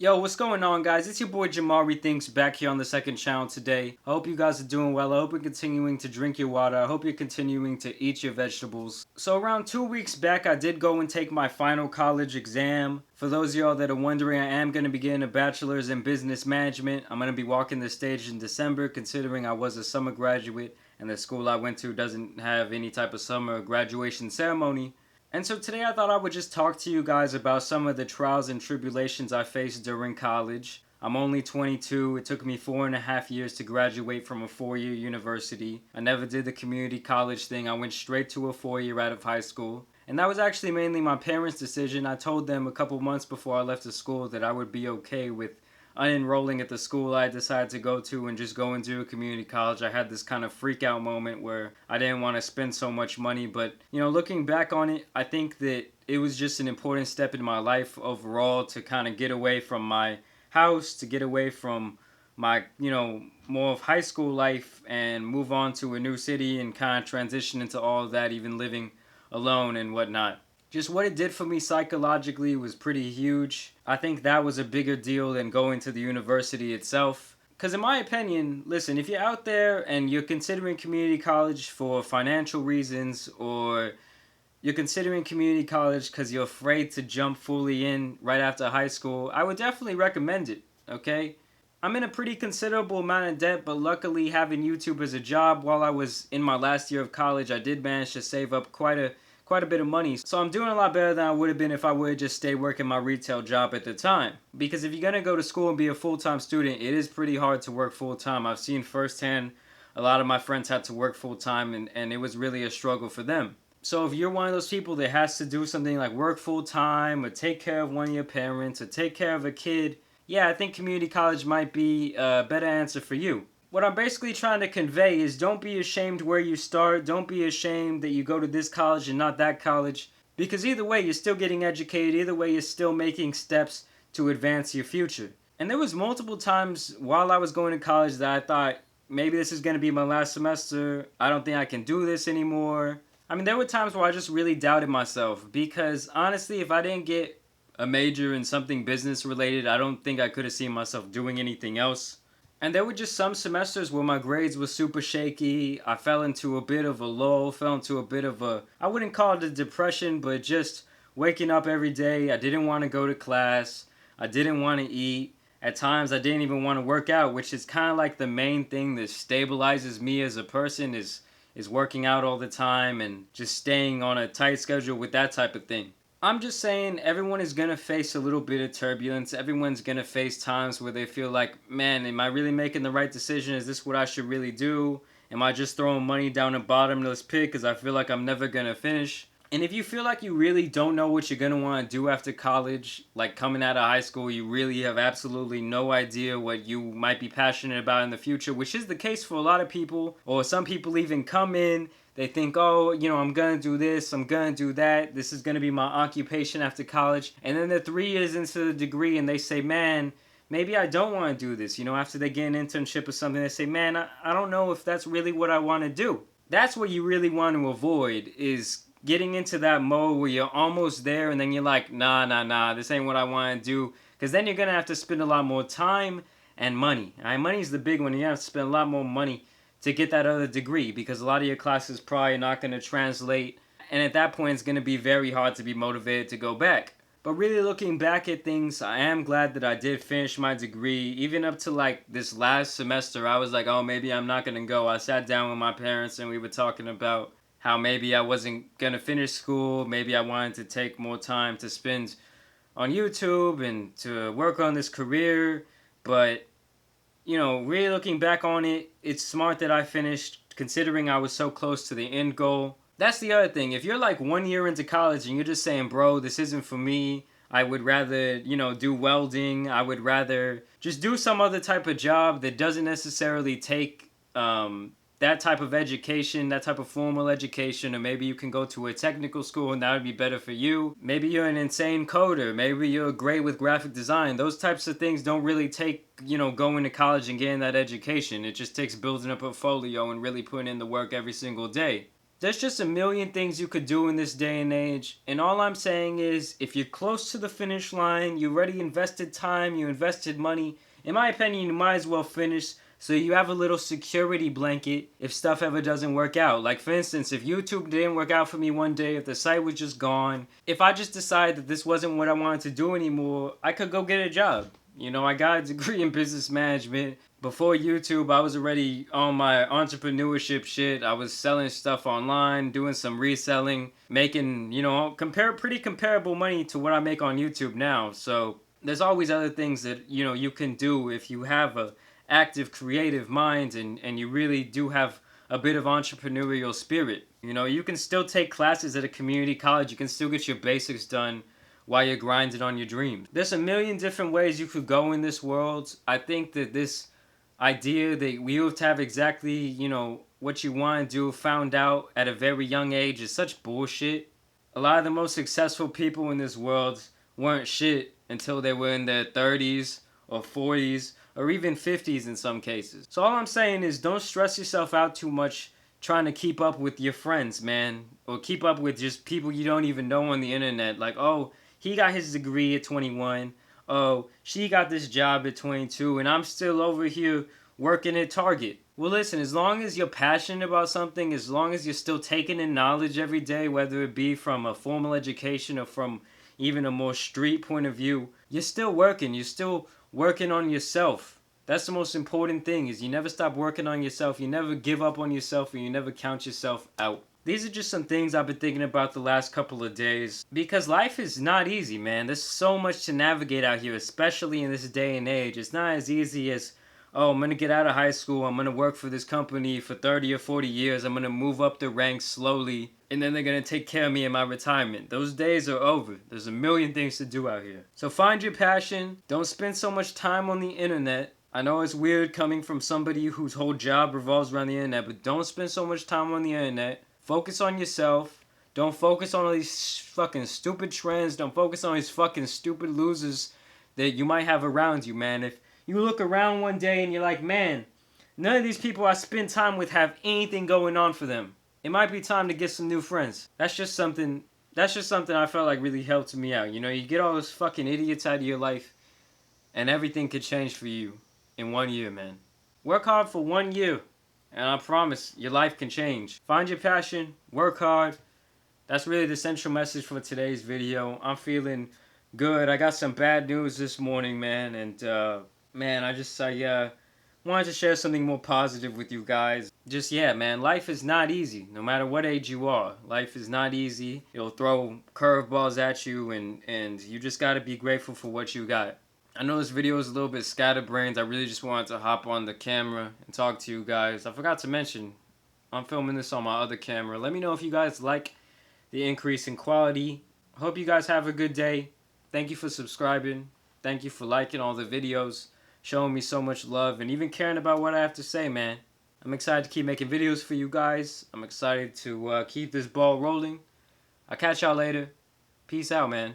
Yo, what's going on, guys? It's your boy JAMARI Thinks back here on the second channel today. I hope you guys are doing well. I hope you're continuing to drink your water. I hope you're continuing to eat your vegetables. So around 2 weeks back, I did go and take my final college exam. For those of y'all that are wondering, I am going to be getting a bachelor's in business management. I'm going to be walking the stage in December, considering I was a summer graduate and the school I went to doesn't have any type of summer graduation ceremony. And so today I thought I would just talk to you guys about some of the trials and tribulations I faced during college. I'm only 22. It took me 4.5 years to graduate from a 4-year university. I never did the community college thing. I went straight to a 4-year out of high school. And that was actually mainly my parents' decision. I told them a couple months before I left the school that I would be okay with unenrolling at the school I decided to go to and just going to a community college. I had this kind of freak out moment where I didn't want to spend so much money, but looking back on it, I think that it was just an important step in my life overall to kind of get away from my house, to get away from my more of high school life and move on to a new city and kind of transition into all of that, even living alone and whatnot. Just what it did for me psychologically was pretty huge. I think that was a bigger deal than going to the university itself. Because in my opinion, listen, if you're out there and you're considering community college for financial reasons, or you're considering community college because you're afraid to jump fully in right after high school, I would definitely recommend it, okay? I'm in a pretty considerable amount of debt, but luckily having YouTube as a job while I was in my last year of college, I did manage to save up quite a bit of money. So I'm doing a lot better than I would have been if I would have just stayed working my retail job at the time. Because if you're going to go to school and be a full-time student, it is pretty hard to work full-time. I've seen firsthand a lot of my friends had to work full-time and it was really a struggle for them. So if you're one of those people that has to do something like work full-time or take care of one of your parents or take care of a kid, yeah, I think community college might be a better answer for you. What I'm basically trying to convey is don't be ashamed where you start. Don't be ashamed that you go to this college and not that college. Because either way, you're still getting educated. Either way, you're still making steps to advance your future. And there was multiple times while I was going to college that I thought, maybe this is going to be my last semester. I don't think I can do this anymore. I mean, there were times where I just really doubted myself. Because honestly, if I didn't get a major in something business related, I don't think I could have seen myself doing anything else. And there were just some semesters where my grades were super shaky. I fell into a bit of a lull, fell into a bit of a, I wouldn't call it a depression, but just waking up every day. I didn't want to go to class. I didn't want to eat. At times, I didn't even want to work out, which is kind of like the main thing that stabilizes me as a person is working out all the time and just staying on a tight schedule with that type of thing. I'm just saying everyone is going to face a little bit of turbulence. Everyone's going to face times where they feel like, man, am I really making the right decision? Is this what I should really do? Am I just throwing money down a bottomless pit because I feel like I'm never going to finish? And if you feel like you really don't know what you're going to want to do after college, like coming out of high school, you really have absolutely no idea what you might be passionate about in the future, which is the case for a lot of people, or some people even come in, they think, oh, I'm going to do this, I'm going to do that, this is going to be my occupation after college, and then they're 3 years into the degree and they say, man, maybe I don't want to do this. After they get an internship or something, they say, man, I don't know if that's really what I want to do. That's what you really want to avoid, is getting into that mode where you're almost there and then you're like, nah, this ain't what I want to do. Because then you're going to have to spend a lot more time and money. All right, money's the big one. You have to spend a lot more money to get that other degree because a lot of your classes probably not going to translate. And at that point, it's going to be very hard to be motivated to go back. But really looking back at things, I am glad that I did finish my degree. Even up to like this last semester, I was like, oh, maybe I'm not going to go. I sat down with my parents and we were talking about how maybe I wasn't going to finish school. Maybe I wanted to take more time to spend on YouTube and to work on this career. But, really looking back on it, it's smart that I finished considering I was so close to the end goal. That's the other thing. If you're like 1 year into college and you're just saying, bro, this isn't for me. I would rather, do welding. I would rather just do some other type of job that doesn't necessarily take that type of education, that type of formal education, or maybe you can go to a technical school and that would be better for you. Maybe you're an insane coder. Maybe you're great with graphic design. Those types of things don't really take, going to college and getting that education. It just takes building a portfolio and really putting in the work every single day. There's just a million things you could do in this day and age, and all I'm saying is, if you're close to the finish line, you already invested time, you invested money, in my opinion, you might as well finish so you have a little security blanket if stuff ever doesn't work out. Like, for instance, if YouTube didn't work out for me one day, if the site was just gone, if I just decided that this wasn't what I wanted to do anymore, I could go get a job. You know, I got a degree in business management. Before YouTube, I was already on my entrepreneurship shit. I was selling stuff online, doing some reselling, making, you know, pretty comparable money to what I make on YouTube now. So there's always other things that, you know, you can do if you have a active creative mind and you really do have a bit of entrepreneurial spirit. You know, you can still take classes at a community college. You can still get your basics done while you're grinding on your dreams. There's a million different ways you could go in this world. I think that this idea that we have to have exactly, you know, what you want to do found out at a very young age is such bullshit. A lot of the most successful people in this world weren't shit until they were in their 30s or 40s or even 50s in some cases. So all I'm saying is, don't stress yourself out too much trying to keep up with your friends, man, or keep up with just people you don't even know on the internet. Like, oh, he got his degree at 21. Oh, she got this job at 22, and I'm still over here working at Target. Well, listen, as long as you're passionate about something, as long as you're still taking in knowledge every day, whether it be from a formal education or from even a more street point of view, you're still working. You're still working on yourself. That's the most important thing, is you never stop working on yourself. You never give up on yourself, and you never count yourself out. These are just some things I've been thinking about the last couple of days, because life is not easy, man. There's so much to navigate out here, especially in this day and age. It's not as easy as, oh, I'm going to get out of high school, I'm going to work for this company for 30 or 40 years, I'm going to move up the ranks slowly, and then they're going to take care of me in my retirement. Those days are over. There's a million things to do out here. So find your passion. Don't spend so much time on the internet. I know it's weird coming from somebody whose whole job revolves around the internet, but don't spend so much time on the internet. Focus on yourself. Don't focus on all these fucking stupid trends. Don't focus on these fucking stupid losers that you might have around you, man. If you look around one day and you're like, man, none of these people I spend time with have anything going on for them, it might be time to get some new friends. That's just something I felt like really helped me out. You know, you get all those fucking idiots out of your life and everything could change for you in 1 year, man. Work hard for 1 year. And I promise, your life can change. Find your passion, work hard. That's really the central message for today's video. I'm feeling good. I got some bad news this morning, man. And, man, I wanted to share something more positive with you guys. Just, yeah, man, life is not easy. No matter what age you are, life is not easy. It'll throw curveballs at you, and you just got to be grateful for what you got. I know this video is a little bit scatterbrained. I really just wanted to hop on the camera and talk to you guys. I forgot to mention, I'm filming this on my other camera. Let me know if you guys like the increase in quality. Hope you guys have a good day. Thank you for subscribing. Thank you for liking all the videos, showing me so much love, and even caring about what I have to say, man. I'm excited to keep making videos for you guys. I'm excited to keep this ball rolling. I'll catch y'all later. Peace out, man.